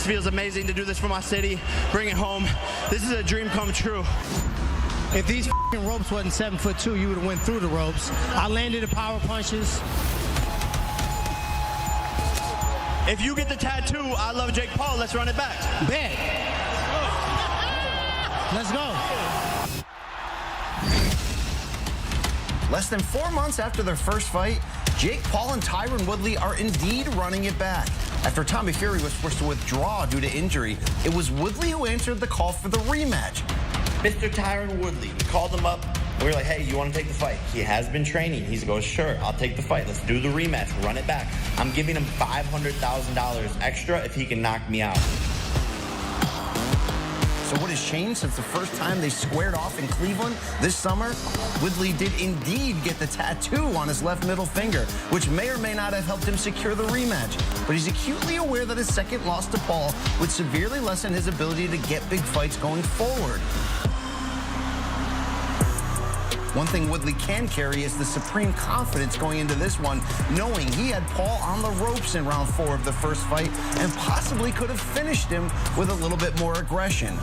just feels amazing to do this for my city, bring it home. This is a dream come true. If these ropes wasn't 7'2", you would have went through the ropes. I landed the power punches. If you get the tattoo, I love Jake Paul, let's run it back. Bet. Let's go. Less than 4 months after their first fight, Jake Paul and Tyron Woodley are indeed running it back. After Tommy Fury was forced to withdraw due to injury, it was Woodley who answered the call for the rematch. Mr. Tyron Woodley, we called him up. We were like, hey, you want to take the fight? He has been training. He goes, sure, I'll take the fight. Let's do the rematch. Run it back. I'm giving him $500,000 extra if he can knock me out. So what has changed since the first time they squared off in Cleveland this summer? Woodley did indeed get the tattoo on his left middle finger, which may or may not have helped him secure the rematch. But he's acutely aware that his second loss to Paul would severely lessen his ability to get big fights going forward. One thing Woodley can carry is the supreme confidence going into this one, knowing he had Paul on the ropes in round 4 of the first fight and possibly could have finished him with a little bit more aggression.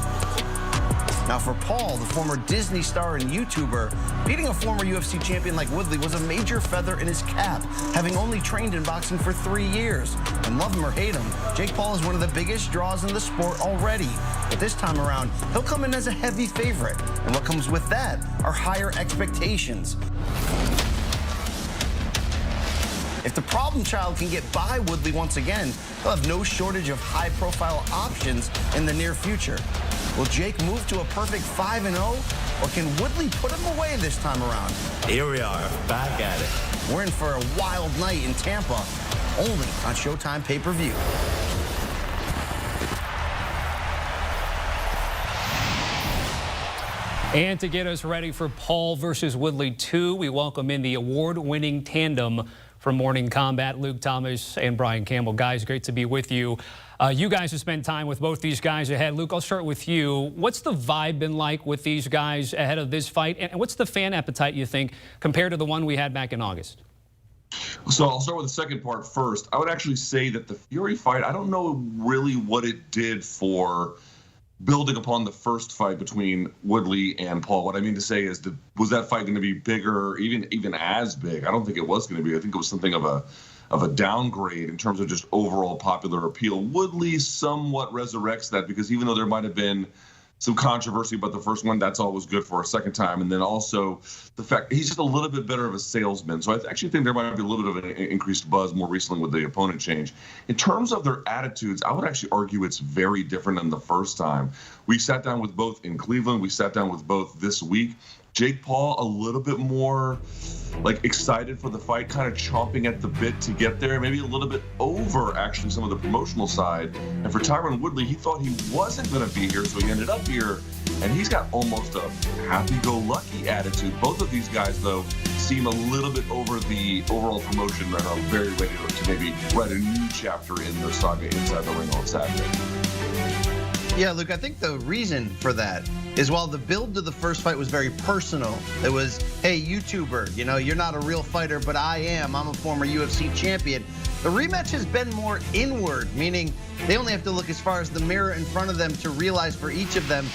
Now for Paul, the former Disney star and YouTuber, beating a former UFC champion like Woodley was a major feather in his cap, having only trained in boxing for 3 years. And love him or hate him, Jake Paul is one of the biggest draws in the sport already. But this time around, he'll come in as a heavy favorite. And what comes with that are higher expectations. If the problem child can get by Woodley once again, he'll have no shortage of high-profile options in the near future. Will Jake move to a perfect 5-0, or can Woodley put him away this time around? Here we are, back at it. We're in for a wild night in Tampa, only on Showtime pay-per-view. And to get us ready for Paul versus Woodley 2, we welcome in the award-winning tandem from Morning Combat, Luke Thomas and Brian Campbell. Guys, great to be with you. You guys have spent time with both these guys ahead. Luke, I'll start with you. What's the vibe been like with these guys ahead of this fight? And what's the fan appetite, you think, compared to the one we had back in August? So I'll start with the second part first. I would actually say that the Fury fight, I don't know really what it did for building upon the first fight between Woodley and Paul. What I mean to say is, was that fight going to be bigger, even as big? I don't think it was going to be. I think it was something of a downgrade in terms of just overall popular appeal. Woodley somewhat resurrects that, because even though there might have been some controversy about the first one, that's always good for a second time. And then also the fact he's just a little bit better of a salesman. So I actually think there might be a little bit of an increased buzz more recently with the opponent change. In terms of their attitudes, I would actually argue it's very different than the first time. We sat down with both in Cleveland. We sat down with both this week. Jake Paul a little bit more like excited for the fight, kind of chomping at the bit to get there, maybe a little bit over actually some of the promotional side. And for Tyron Woodley, he thought he wasn't going to be here, so he ended up here, and he's got almost a happy-go-lucky attitude. Both of these guys, though, seem a little bit over the overall promotion and are very ready to maybe write a new chapter in their saga inside the ring on Saturday. Yeah, Luke, I think the reason for that is while the build to the first fight was very personal, it was, hey, YouTuber, you know, you're not a real fighter, but I am. I'm a former UFC champion. The rematch has been more inward, meaning they only have to look as far as the mirror in front of them to realize for each of them,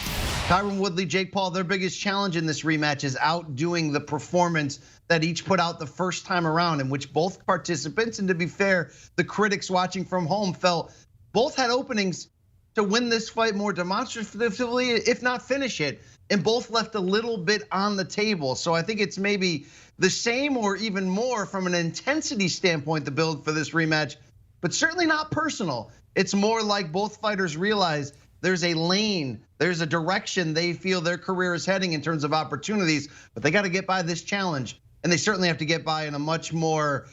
Tyron Woodley, Jake Paul, their biggest challenge in this rematch is outdoing the performance that each put out the first time around, in which both participants, and to be fair, the critics watching from home felt both had openings to win this fight more demonstratively, if not finish it, and both left a little bit on the table. So I think it's maybe the same or even more from an intensity standpoint, the build for this rematch, but certainly not personal. It's more like both fighters realize there's a lane, there's a direction they feel their career is heading in terms of opportunities, but they got to get by this challenge. And they certainly have to get by in a much more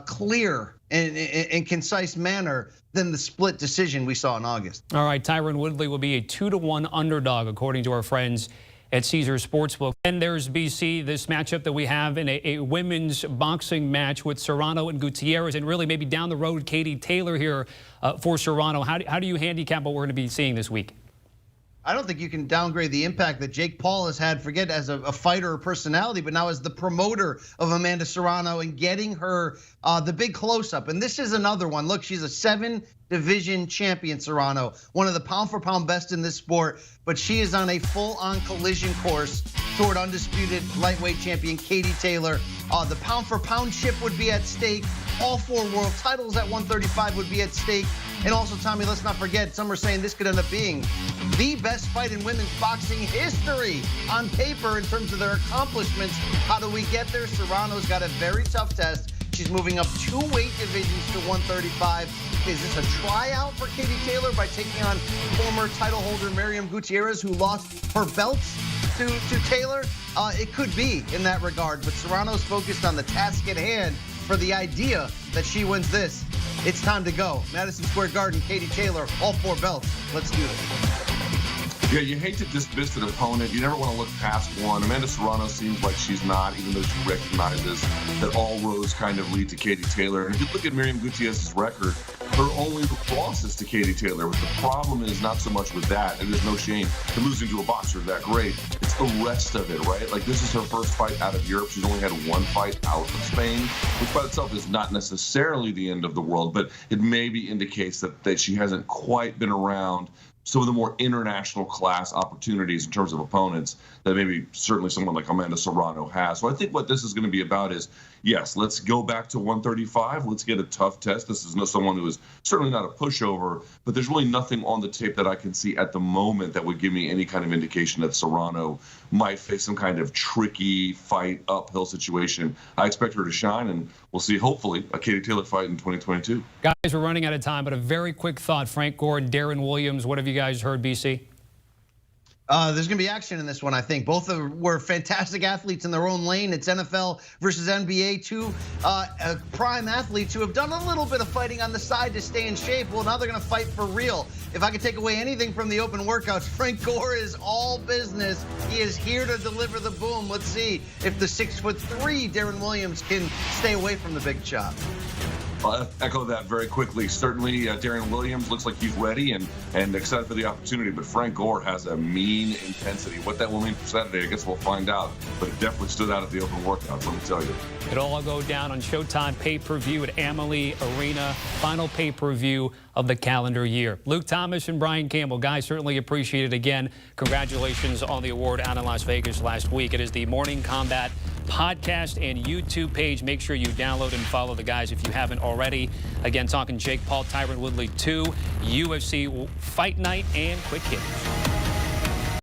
clear and concise manner than the split decision we saw in August. All right, Tyron Woodley will be a 2-1 underdog, according to our friends at Caesars Sportsbook. And there's BC, this matchup that we have in a women's boxing match with Serrano and Gutierrez, and really maybe down the road, Katie Taylor here for Serrano. How do you handicap what we're going to be seeing this week? I don't think you can downgrade the impact that Jake Paul has had, forget as a fighter or personality, but now as the promoter of Amanda Serrano and getting her the big close-up. And this is another one. Look, she's a 7-division champion, Serrano, one of the pound-for-pound best in this sport, but she is on a full-on collision course toward undisputed lightweight champion Katie Taylor. The pound-for-pound chip would be at stake. All 4 world titles at 135 would be at stake. And also, Tommy, let's not forget, some are saying this could end up being the best fight in women's boxing history on paper in terms of their accomplishments. How do we get there? Serrano's got a very tough test. She's moving up 2 weight divisions to 135. Is this a tryout for Katie Taylor by taking on former title holder Miriam Gutierrez, who lost her belts to Taylor? It could be in that regard, but Serrano's focused on the task at hand for the idea that she wins this. It's time to go. Madison Square Garden, Katie Taylor, all 4 belts. Let's do this. Yeah, you hate to dismiss an opponent. You never want to look past one. Amanda Serrano seems like she's not, even though she recognizes that all roads kind of lead to Katie Taylor. And if you look at Miriam Gutierrez's record, her only loss is to Katie Taylor. But the problem is not so much with that, and there's no shame in losing to a boxer that great. It's the rest of it, right? Like, this is her first fight out of Europe. She's only had 1 fight out of Spain, which by itself is not necessarily the end of the world, but it maybe indicates that she hasn't quite been around some of the more international class opportunities in terms of opponents that maybe certainly someone like Amanda Serrano has. So I think what this is going to be about is, yes, let's go back to 135. Let's get a tough test. This is someone who is certainly not a pushover, but there's really nothing on the tape that I can see at the moment that would give me any kind of indication that Serrano might face some kind of tricky fight, uphill situation. I expect her to shine, and we'll see, hopefully, a Katie Taylor fight in 2022. Guys, we're running out of time, but a very quick thought. Frank Gore and Deron Williams, what have you guys heard, BC? There's going to be action in this one, I think. Both were fantastic athletes in their own lane. It's NFL versus NBA, 2 prime athletes who have done a little bit of fighting on the side to stay in shape. Well, now they're going to fight for real. If I could take away anything from the open workouts, Frank Gore is all business. He is here to deliver the boom. Let's see if the 6'3" Deron Williams can stay away from the big chop. I'll echo that very quickly. Certainly, Deron Williams looks like he's ready and excited for the opportunity, but Frank Gore has a mean intensity. What that will mean for Saturday, I guess we'll find out, but it definitely stood out at the open workouts, let me tell you. It'll all go down on Showtime pay-per-view at Amalie Arena, final pay-per-view of the calendar year. Luke Thomas and Brian Campbell, guys, certainly appreciate it again. Congratulations on the award out in Las Vegas last week. It is the Morning Combat podcast and YouTube page. Make sure you download and follow the guys if you haven't already. Again, talking Jake Paul, Tyron Woodley 2, UFC Fight Night, and Quick Hitters.